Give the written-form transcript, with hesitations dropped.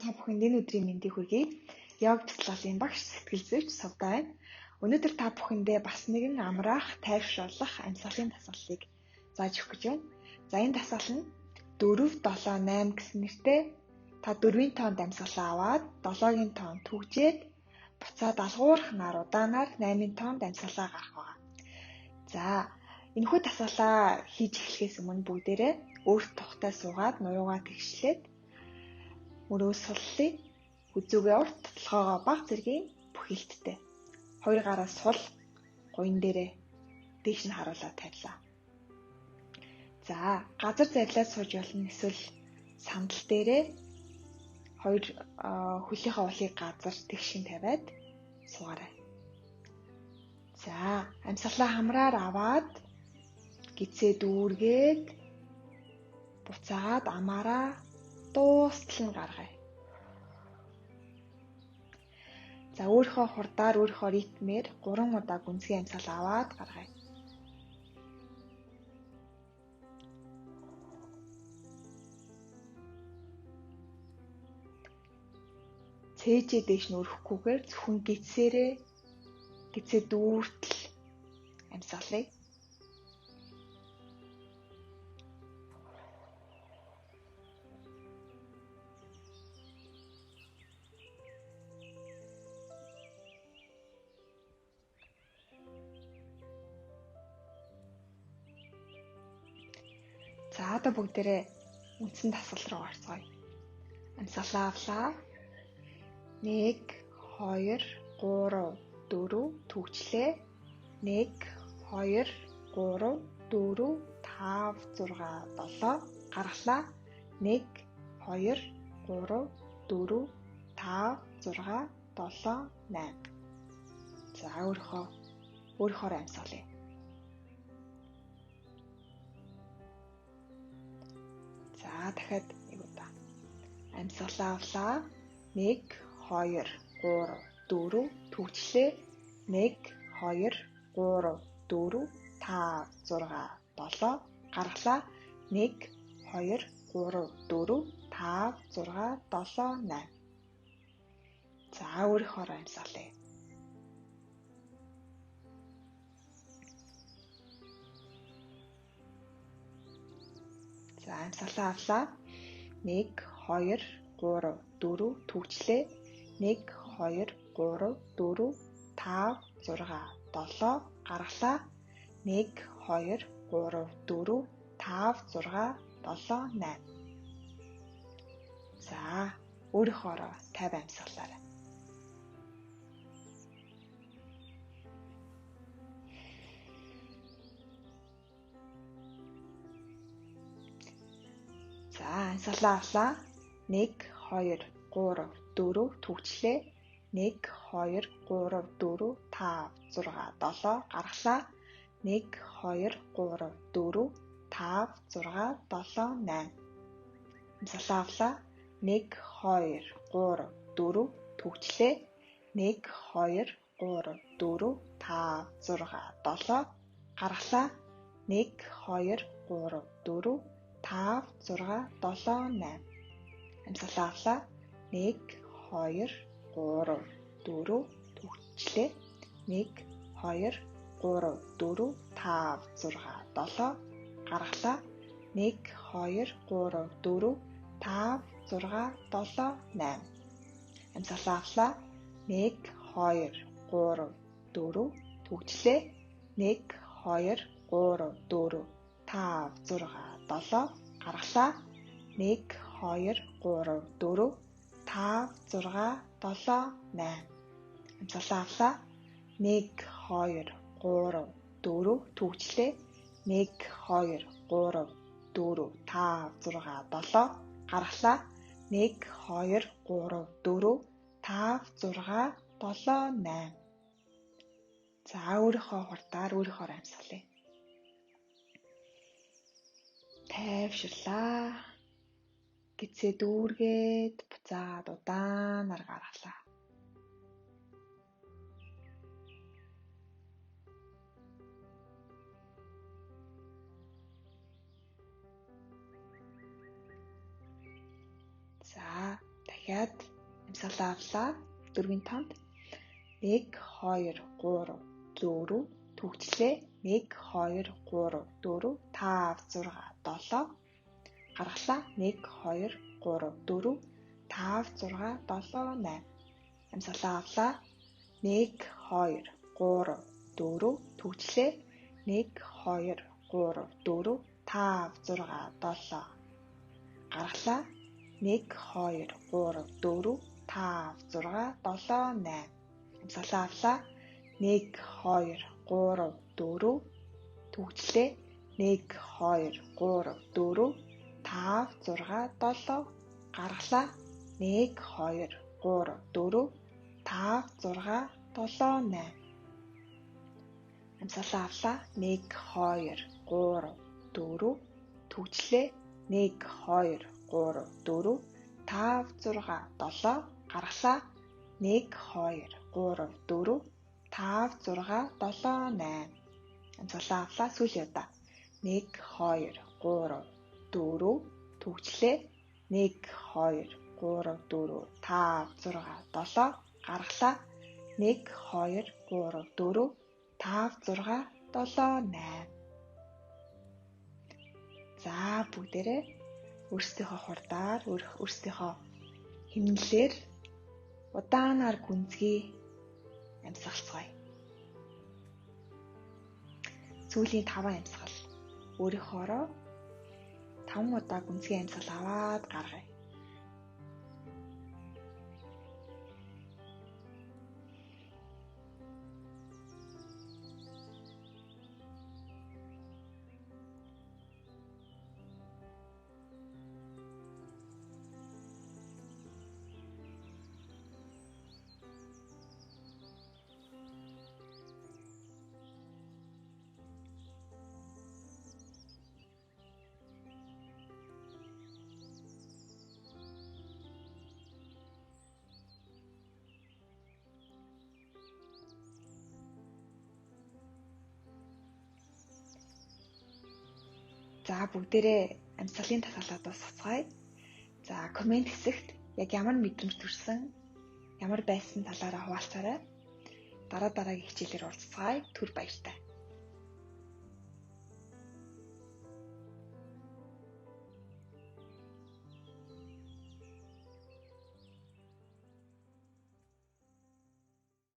Та бүхэнд энэ өдрийн мэндийг хүргэе. Йог туслалын багш сэтгэл зүйч Сувда байна. Өнөөдөр та бүхэндээ бас нэгэн амраах, тайвшруулах амьсгалын дасгалыг зааж өгөх гэж байна. За энэ дасгал нь 4, 7, 8 гэсэн нэртэй та 4-ийн тоонд амьсгалаа аваад 7-гийн тоон түгжээд буцаад алгуурхнаар удаанаар 8-ийн тоонд амьсгалаа гарах байгаа. За энэхүү дасгалаа хийж эхлэхээс өмнө бүгдээрээ өөрт тухтай суугаад нуруугаа тэгшлээд мөрөө суллыг хүзүүгээ урт толгоогоо баг зэргийн бүхэлдтэй. Хоёр гараа сул гуйн дээрээ дээш нь харуулаад тавилаа. За газар зайлаад сууж болно, эсвэл сандал дээрээ хоёр хөлийнхөө улыг газар тэгшин тавиад суугаарай. За амьсгалаа хамраар аваад гидсээ дүүргээд буцаагаад амаараа дуустал нь гаргая. За өөрийнхөө хурдаар, өөрийнхөө ритмээр 3 удаа гүнзгий амьсгал аваад гаргая. Цээжээ дээш нь өрөхгүйгээр зөвхөн гидсээ дүүртэл амьсгалъя. За одоо бүгдээрээ үндсэн дасгал руу орцгоё. Амьсгалаа авлаа. 1, 2, 3, 4 түгжлээ. 1, 2, 3, 4, 5, 6, 7 гаргалаа. 1, 2, 3, 4, 5, 6, 7, 8. За өөрөөр амьсгалъя. За дахиад нэг удаа. Амьсгалаа авлаа. 1, 2, 3, 4 түгжлээ. 1, 2, 3, 4, 5, 6, 7 гаргалаа. 1, 2, 3, 4, 5, 6, 7, 8. За өөрөөр амьсгалъя. За амьсгалаа авлаа. 1, 2, 3, 4 түгжлээ. 1, 2, 3, 4, 5, 6, 7 гаргалаа. 1, 2, 3, 4, 5, 6, 7, 8. За өөрөөр 50 амьсгалаарай. За амьсгалаа авлаа. 1, 2, 3, 4 түгжлээ. 1, 2, 3, 4, 5, 6, 7 гаргалаа. 1, 2, 3, 4, 5, 6, 7, 8. Амьсгалаа авлаа. 1, 2, 3, 4 түгжлээ. 1, 2, 3, 4, 5, 6, 7 гаргалаа. 1, 2, 3, 4, 5, 6, 7, 8. Амьсгалаа авлаа. 1, 2, 3, 4 түгжлээ. 1, 2, 3, 4, 5, 6, 7 гаргалаа. 1, 2, 3, 4, 5, 6, 7, 8. Амьсгалаа авлаа. 1, 2, 3, 4 түгжлээ. 1, 2, 3, 4, 5, 6, 7 гаргалаа. 1, 2, 3, 4, 5, 6, 7, 8. Амьсгалаа авлаа. 1, 2, 3, 4 түгжлээ. 1, 2, 3, 4, 5, 6, 7 гаргалаа. 1, 2, 3, 4, 5, 6, 7, 8. За өөрийнхөө хурдаар өөрийнхөө амьсгалъя. Тайвширлаа. Гидсээ дүүргээд буцаад удаанаар гаргалаа. За Дахиад амьсгалаа авлаа. 4-ийн тоонд 1 2 3 4 төгчлээ. 1 2 3 4 5 6 7 гаргалаа. 1 2 3 4 5 6 7 8 амьсгалаа авлаа. 1 2 3 4 төгчлээ. 1 2 3 4 5 6 7 гаргалаа. 1 2 3 4 5 6 7 8 амьсгалаа авлаа. 1 2 3 4 төгчлээ. 1 2 3 4 5 6 7 гаргалаа. 1 2 3 4 5 6 7 8 амьсгалаа авлаа. 1 2 3 4 төгчлээ. 1 2 3 4 5 6 7 гаргалаа. 1 2 3 4 5 6 7 8 амьсгалаа авлаа. Сүүлийн удаа 1 2 3 4 төгчлээ. 1 2 3 4 5 6 7 гаргалаа. 1 2 3 4 5 6 7 8. За бүгдээрээ өөрсдийнхөө хурдаар өөрсдийнхөө хэмнэлээр удаанаар гүнзгий амьсгалцгаая. Сүүлийн 5 амьсгал өөрийнхөөроо 5 удаа гүнзгий амьсгал аваад гаргая. За бүгдээрээ амьсгалын тасгалаа дуусгацгаая. За комент хэсэгт яг ямар мэдрэмж төрсөн, ямар байсан талаараа хуваалцаарай. Дараагийн хичээлээр уулзцгаая. Түр баяртай.